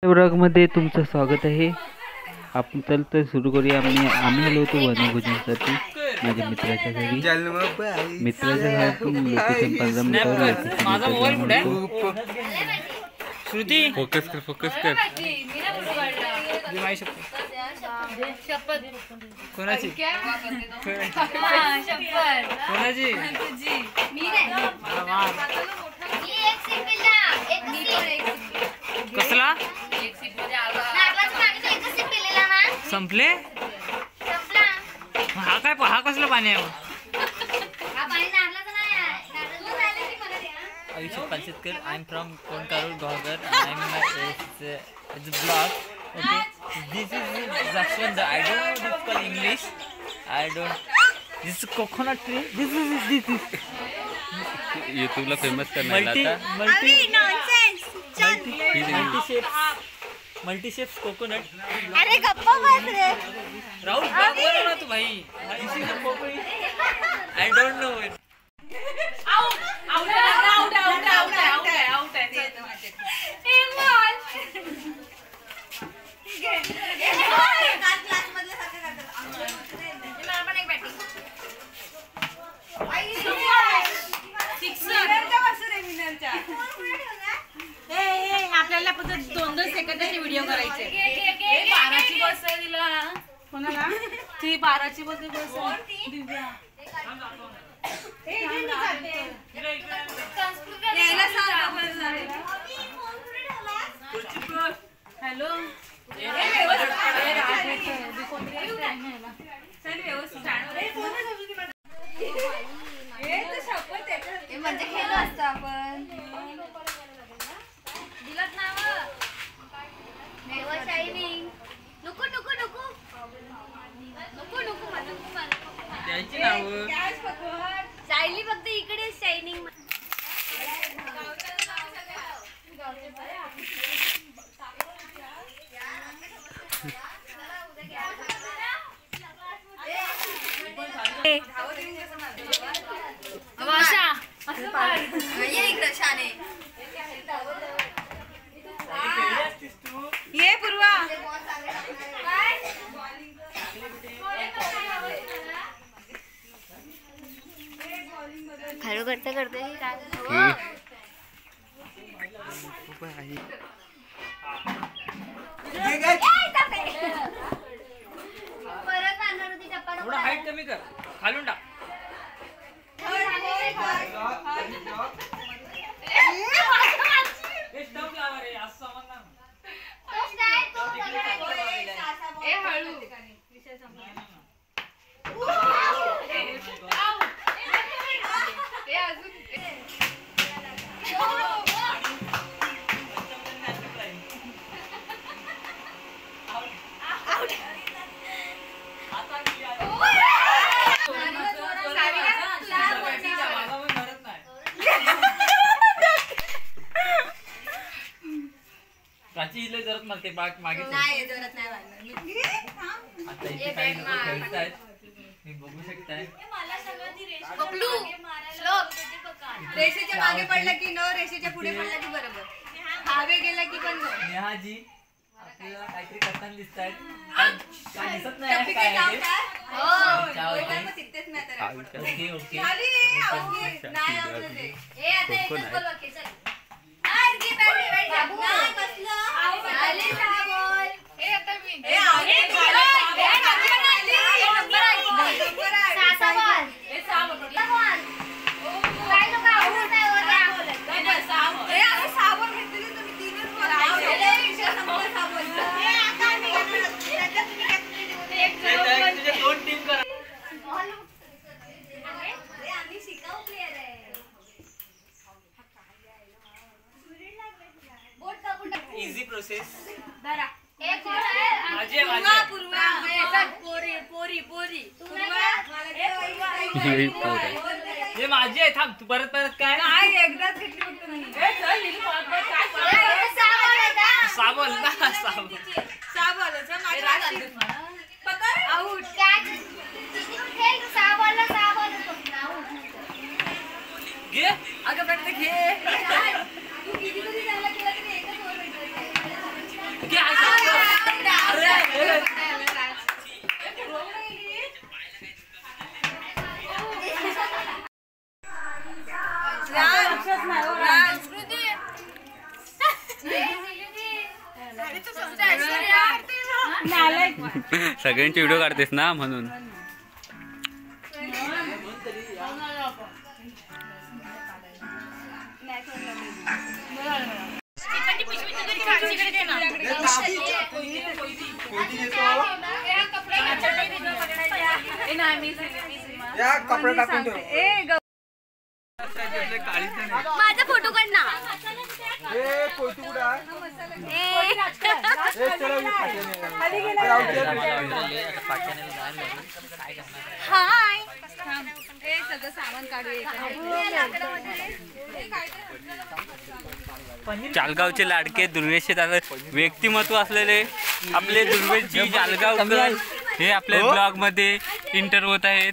ब्लॉगमध्ये तुमचं स्वागत आहे. आपण तर सुरू करूया. आम्ही आलो होतो वनभोजनासाठी माझ्या मित्राच्या घरी. मित्राच्या घरातून लोकेशन 15 मिनिटावर श्रुती फोकस कर कोणाची कसला संपले हा कसलं पाणी आहे? Abhishek Palshetkar. I am from कोणकारूर Guhagar. I am it's a blog. Okay, this is Jaswant. I don't know this called English. I don't. This is coconut tree. This is YouTube ला फेमस करणार आता. Multi shapes coconut. अरे गप्पा बस रे. Rahul blog बनव ना तू भाई. I don't know it. Out आपल्याला फक्त 2-2 सेकंदाचे व्हिडिओ करायचे. 12ची बस आहे तिला. कोणाला? ती 12ची बस दिव्या. हॅलो म्हणजे खेळलो असतो आपण. दिलत नाव शायनिंग. नको नको नको नको नको द्यायची नाव. सायली फक्त इकडे शायनिंग. ये पूर्वा खालो करते करते थोडा हाईट कमी कर. खालून टाक. प्राची जरत मारते बाग मागे नाही जरत नाही मारणार. आता इथे काही लोक खेळतायत. मी बघू शकताय. रेषेच्या मागे पडलं की नो, रेषेच्या पुढे पडलं की बरोबर. हावे गेला की पण नो. नेहाजी आपल्याला काहीतरी करताना दिसतायत. काय दिसत नाही काय आहे ते. Okay okay easy process. हे माझी आहे. थांब तू परत काय एकदाच घेतली साबण ना साबण घे. अगं घे. सगळ्यांचे व्हिडिओ काढतेस ना म्हणून. कपडे टाकून ठेव. माझा फोटो काढ ना. हाय सगळं सामान चालगावचे लाडके दुर्वेश व्यक्तिमत्व असलेले आपले दुर्वेशजी चालगावकर हे आपल्या ब्लॉग मध्ये इंटर होत आहेत.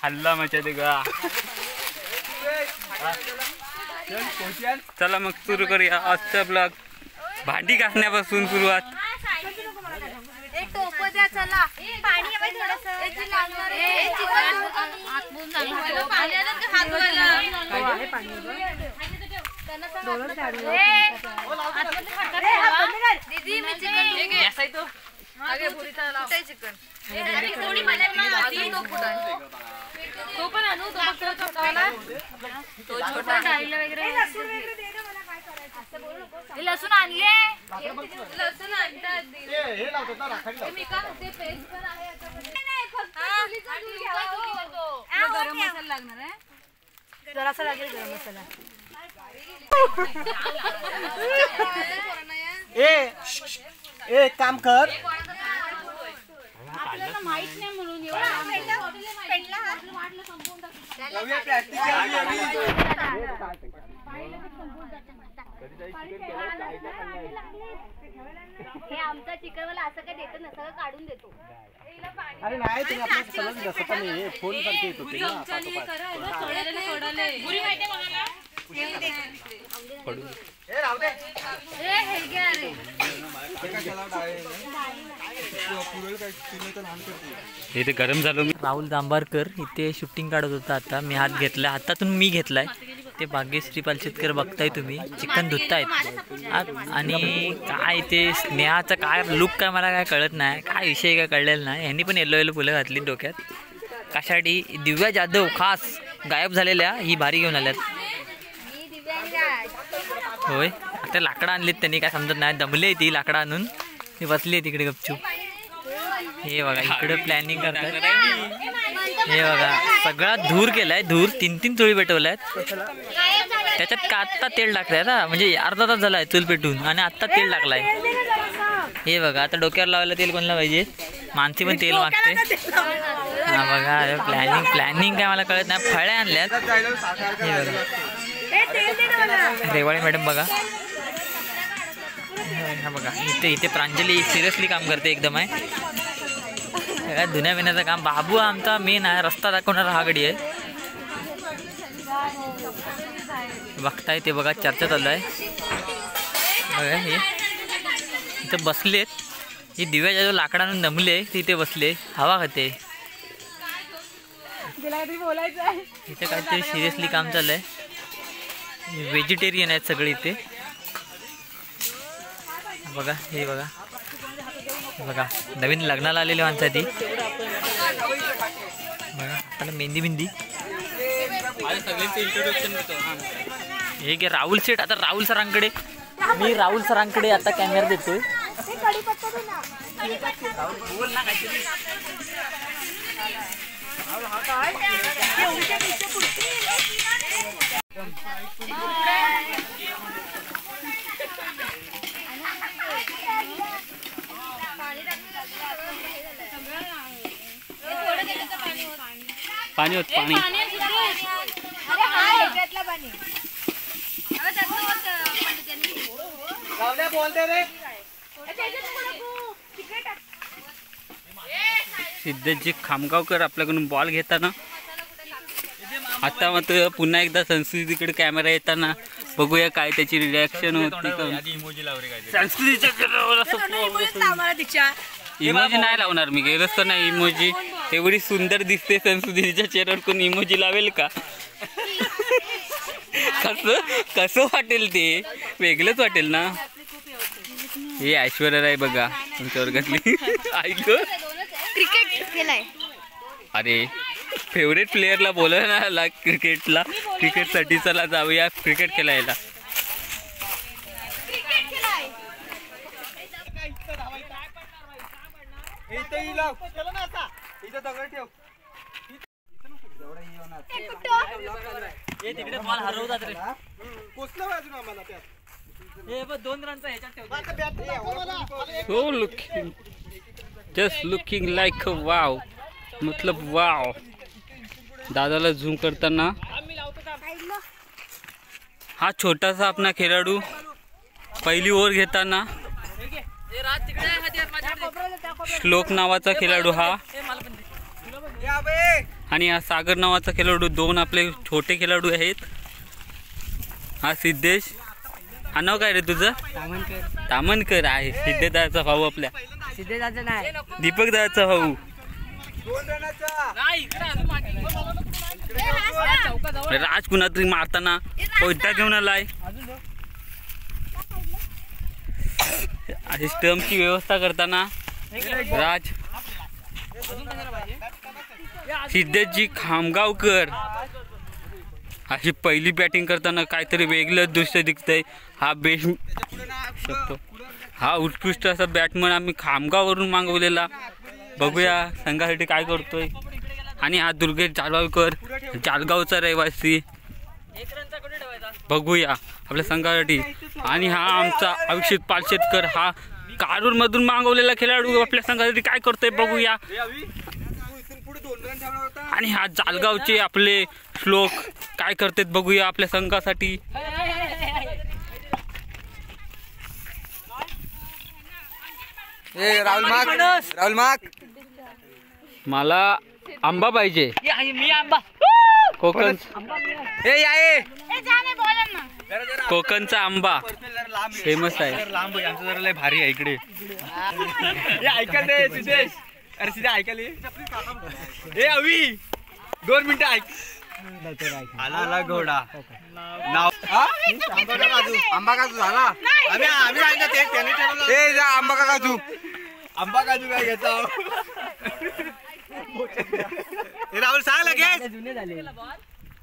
हल्ला मचा का. चला मग सुरू करूया आजचा ब्लॉग. भांडी घासण्यापासून सुरुवात. एक टोप द्या चला. पाणी हवंय थोडंसं. दीदी मी चिकन चिकन तो पण आणू. तो छोटा डाळीला वगैरे लसूण आणले. लसूण आणतात मी का ते पेस्ट पण आहे गरम मसाला लागणार आहे. जरासा लागेल गरम मसाला. ए काम कर. आपल्याला माहित नाही म्हणून हे आमचा चिकनवाला असं काय देतो ना सगळं काढून देतो. अरे नाही तुम्ही आपल्याला सगळं जसं पण हे फोन करते येत होते ना. इथे गरम झालो. राहुल जांभारकर इथे शूटिंग काढत होता. आता मी हात घेतलाय, हातातून मी घेतलाय. ते भाग्यश्री पालशेतकर बघताय तुम्ही, चिकन धुतायत. आणि काय ते स्नेहाचा काय लुक काय मला काय कळत नाही, काय विषय काय कळलेला नाही. ह्यांनी पण येलो येलो फुलं घातली डोक्यात. कशासाठी? दिव्या जाधव खास गायब झालेल्या ही भारी घेऊन आल्यात. होय, आता लाकडं आणलीत त्यांनी, काय समजत नाही. दमले ती लाकडं आणून ती बसली आहे तिकडे गपचूप. हे बघा इकडे प्लॅनिंग करतात. हे बघा सगळा धूर केलाय. धूर 3-3 चोळी पेटवल्यात. त्याच्यात का आत्ता तेल टाकलंय ना, म्हणजे अर्धा तास झालाय चूल पेटून आणि आत्ता तेल टाकलाय. हे बघा आता डोक्यावर लावायला तेल कोणाला पाहिजे? माणसी पण तेल मागते. हा बघा प्लॅनिंग काय मला कळत नाही. फळ्या आणल्यात. हे बघा रेवाळे मॅडम बघा. हा बघा इथे प्रांजली सिरियसली काम करते एकदम आहे. धुण्या बिण्याचं काम. बाबू आमचा मेन आहे, रस्ता दाखवणारा हा गडी आहे. बघताय ते बघा चर्चा चालू आहे. बघा हे इथं बसलेत. ही दिव्याच्या जो लाकडानं दमले तिथे बसले, हवा खाते. इथे काहीतरी सिरियसली काम चालू आहे. व्हेजिटेरियन आहेत सगळे इथे. बघा हे बघा बघा नवीन लग्नाला आलेली माणसं आहे ती. बघा आता मेहंदी बिंदी. हे घे राहुल शेठ. आता राहुल सरांकडे आता कॅमेरा देतोय. पाणी होत पाणी. सिद्धेशजी खामगावकर आपल्याकडून बॉल घेताना. आता मात्र पुन्हा एकदा संस्कृतीकडे कॅमेरा येताना बघूया काय त्याची रिॲक्शन होती. संस्कृतीच्या इमोजी नाही लावणार मी, गेलोच तर नाही इमोजी. एवढी सुंदर दिसते संस्कृतीच्या चेहऱ्यावर कोण इमोजी लावेल का? कसं वाटेल ते, वेगळंच वाटेल ना. हे ऐश्वर्या राय बघा तुमच्या वर्गातली. ऐक क्रिकेट खेळाय. अरे फेवरेट प्लेअरला बोलवलं ना क्रिकेटला, क्रिकेटसाठी चला जाऊया क्रिकेट खेळायला. तिकडे बॉल हरवतात रे. 2 रनचा ह्याच्यात ठेवतो. So looking, just looking like a wow, मतलब वाव. दादाला झूम करताना हा छोटासा आपला खेळाडू पहिली ओव्हर घेताना श्लोक नावाचा खेळाडू हा, आणि हा सागर नावाचा खेळाडू, 2 आपले छोटे खेळाडू आहेत. हा सिद्धेश, हा नाव काय रे तुझं? तामनकर आहे. सिद्धेदाचा भाऊ आपल्या, सिद्धेदाचा नाही, दीपक दादाचा भाऊ. राज कुणा तरी मारताना कोयता घेऊन आलाय. अशी स्टंपची व्यवस्था करताना राज. सिद्धेशजी खामगावकर अशी पहिली बॅटिंग करताना काहीतरी वेगळंच दृश्य दिसतंय. हा शकतो, हा उत्कृष्ट असा बॅटमन आम्ही खामगाववरून मागवलेला. बघूया संघासाठी काय करतोय. आणि हा दुर्गेश जालगावकर, जालगावचा रहिवासी. बघूया आपल्या संघासाठी. आणि हा आमचा अभिषेक पालशेतकर, हा कारूर मधून मागवलेला खेळाडू आपल्या संघासाठी काय करतोय बघूया. आणि हा जालगावचे आपले श्लोक काय करतात बघूया आपल्या संघासाठी. राहुल माग मला आंबा पाहिजे. मी आंबा कोकण, कोकणचा आंबा फेमस आहे. लांब आमचं जरा लय भारी आहे इकडे. ऐका रे सिद्धेश, अरे सिद्धे ऐकायला ए अवी 2 मिनिटं ऐक. आला घोडा नाव आंबा काजू झाला. आम्ही सांगितलं ते त्याने ठरवलं. ए जा आंबा का काजू, आंबा काजू काय घेता. राहुल सांग लगेच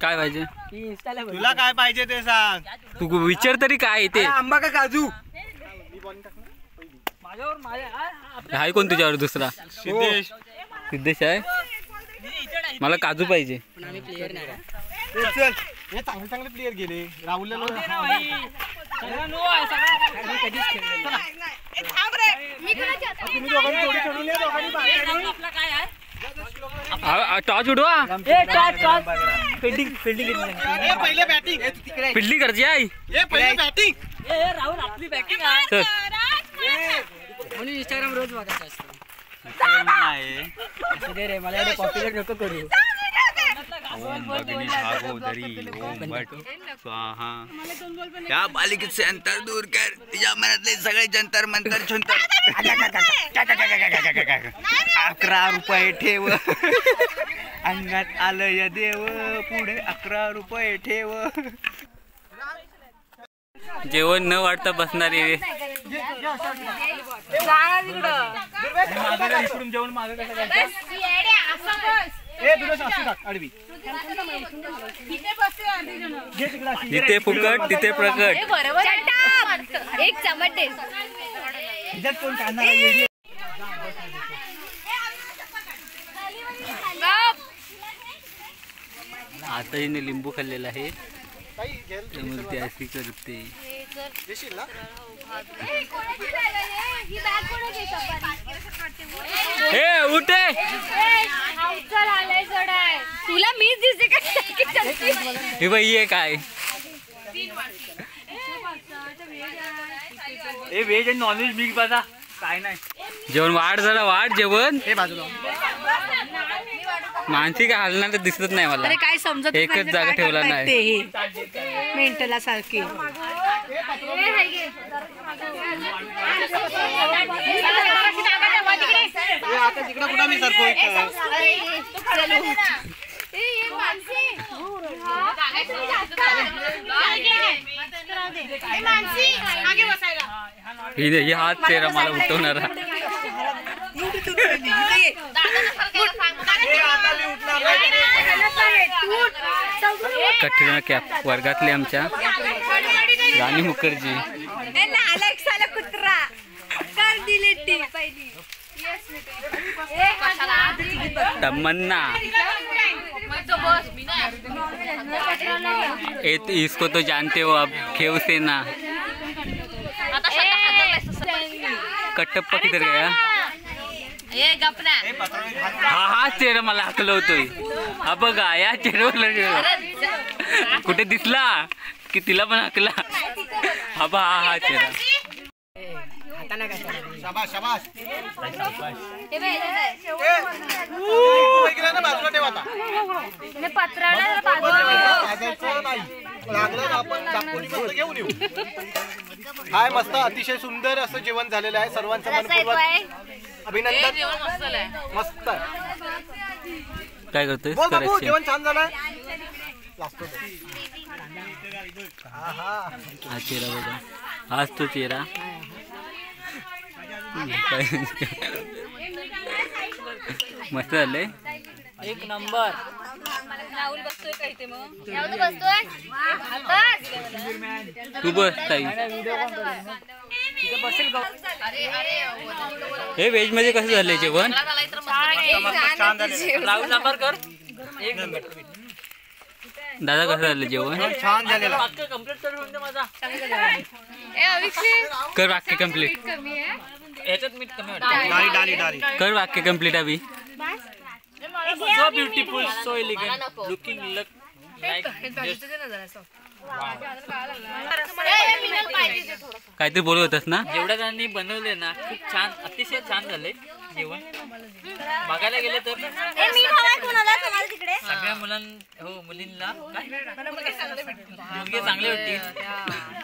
काय पाहिजे तुला, काय पाहिजे ते सांग. तू विचार तरी काय ते. आंबा का काजू आहे कोण तुझ्यावर दुसरा? सिद्धेश. सिद्धेश आहे. मला काजू पाहिजे. चल हे चांगले प्लेयर गेले. राहुलला टॉस उडवा. पहिले बॅटिंग फिल्डिंग करायची आहे. पहिले बॅटिंग. राहुल आपली बॅटिंग आहे म्हणून इंस्टाग्राम रोज बघायचं असतं. रे मला एवढं पॉप्युलर नको करू. या बालिकेचे अंतर दूर कर, तुझ्या मनातले सगळे जंतर मंतर छंतर. 11 रुपये ठेव, अंगात आलंय देव, पुढे 11 रुपये ठेव. जेवण न वाटता बसणारे इकडून जेवण मागं कसं आडवी. जिथे फुकट तिथे प्रकट. एक चमट दे. कोण काढणार. आता हिने लिंबू खाल्लेला आहे त्यामुळे ती अशी करते. हे उठे, तुला मीच दिसते का? हे बाई ये काय व्हेज आणि नॉनव्हेज मिक्स बघा काय नाही. जेवण वाढ जरा वाढ जेवण. हे बाजूला मानसी काय हलणार तर दिसत नाही मला. काय समजत एकच जागा ठेवला नाही. मेंटला सारखी आता तिकडे कुठं मी सरको ही हात चेहरा मला उठवणारा कटरीना कॅफ वर्गातले आमच्या राणी मुखर्जी तमन्ना इसको तो जानते हो अब खेव सेना कटप्पा किधर गया हा चेहरा मला हकलवतोय हा बघा या चेहऱ्यावर कुठे दिसला की तिला पण हकला हा बा हा चेहरा शाबास शाबास घेऊन येऊ हाय मस्त अतिशय सुंदर असं जेवण झालेलं आहे सर्वांचं मनपूर्वक अभिनंदन मस्त काय करतोय बोल बाबू जेवण छान झालं हा चेहरा बघा हाच तो चेहरा मस्त झालंय एक नंबर राहुल बसतोय का इथे मग राहुल बसतोय तू बस ताई हे व्हेज मध्ये कसं झालंय जेवण राहुल नंबर कर एक नंबर दादा कसं झालं जेवण छान झालेलं वाक्य कंप्लीट करून दे माझा कर वाक्य कंप्लीट याच्यात मीठ कमी वाटतं डाली डाली कर वाक्य कंप्लीट अभी so beautiful so elegant looking look like this काहीतरी बोलत होतास ना जेवढ्या जणांनी बनवले ना खूप छान अतिशय छान झाले जेवण बघायला गेले तर सगळ्या मुलांना हो मुलींना मुलगे चांगले होते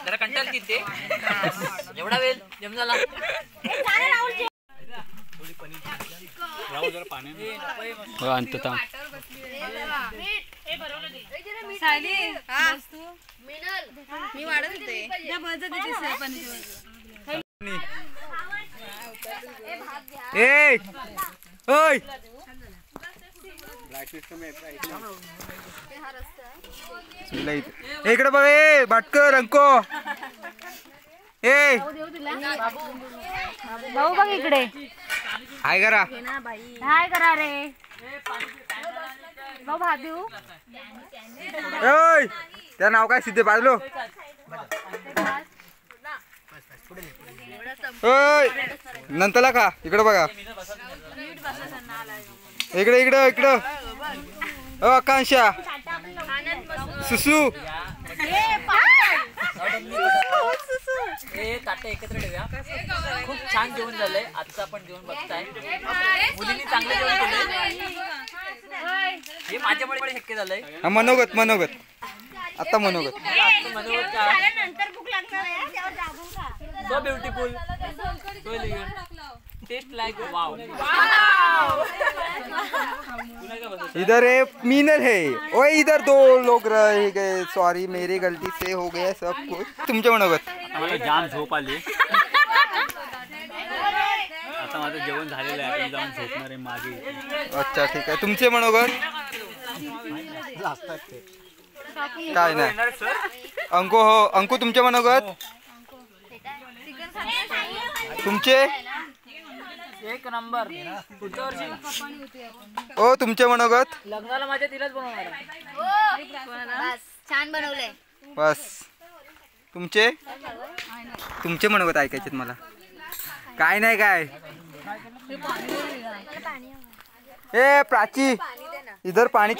जरा कंटाळतील ते एवढा वेळ जेवण झाला आणतो थांब मी वाढत होते ए ओय इकडे बघ ए भाटकर अंको ए भाऊ बघ इकडे हाय करा हाय करा रे भाऊ भादू ओय त्या नाव काय सिद्धे बाजलो ओय नंतरला खा इकडे बघा इकडे इकडे इकडं ओ आकांक्षा सुसू हे ताटे एकत्र ठेवूया खूप छान जेवण झालंय आता आपण जेवण बघताय मुलींनी चांगलं जेवण केलंय हे माझ्यामुळे शक्य झालंय मनोगत मनोगत आता मनोगत so beautiful so elegant taste like wow इधर है मीनल है ओए इधर दो लोग रह गए सॉरी मेरी गलती से हो गया सब कुछ तुमच्या मनोगत मला जाम झोप आली आता माझं जेवण झालेलं आहे जाऊन झोपणार आहे मागे अच्छा ठीक आहे तुमचे मनोगत काय नाही अंको हो अंकु तुमचे मनोगत तुमचे एक नंबर पुढच्या वर्षी ओ तुमचे मनोगत लग्नाला माझ्या तिलाच बनवणार छान बनवलंय बस तुमचे तुमचे मनोगत ऐकायचे मला काय नाही काय ए प्राची इधर पाणी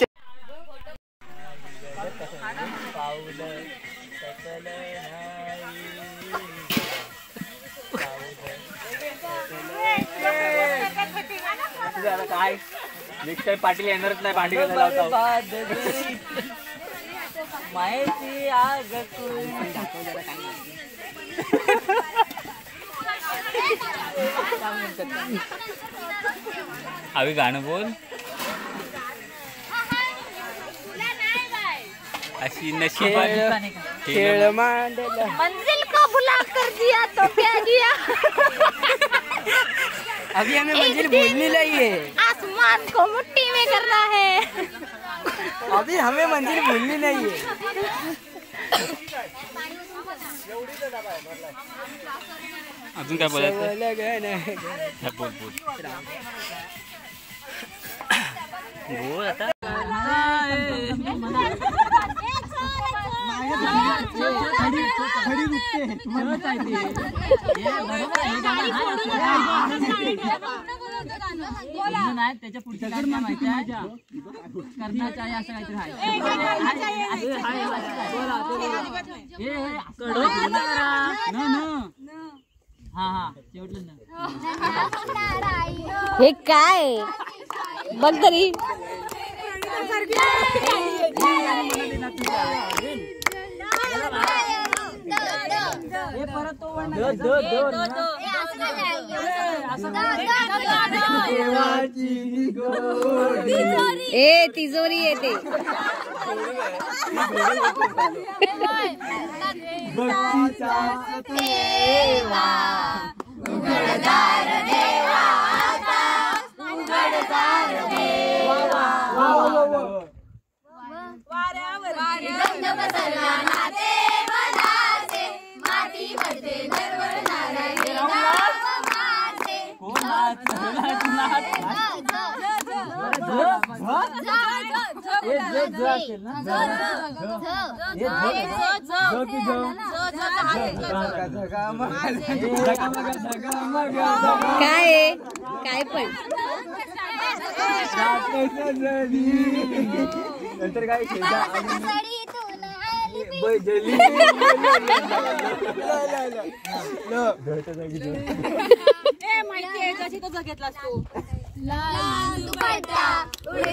काय नेक्स्ट टाइम पाटील येणारच नाही भांडी घालायला माहिती आग अवी गाणं बोल. अशी नशीब खेळ मांडला. मंजिल को बुला कर दिया तो क्या दिया. अभी हमें मंजिल भूलनी नहीं है. आसमान को मुट्ठी में करना है. अभी हमें मंजिल भूलनी नहीं है. अजून काय बोलायचं. बोल बोल बोल आता. त्याच्या पुढच्या माहिती आहे कर्णाच्या आहे असं काहीतरी हा शेवटलं ना. हे काय बघ तरी. ए तिजोरी येते. काय काय पण नंतर काय माहिती आहे कशी तो घेतलास तू. दुपट्टा उडे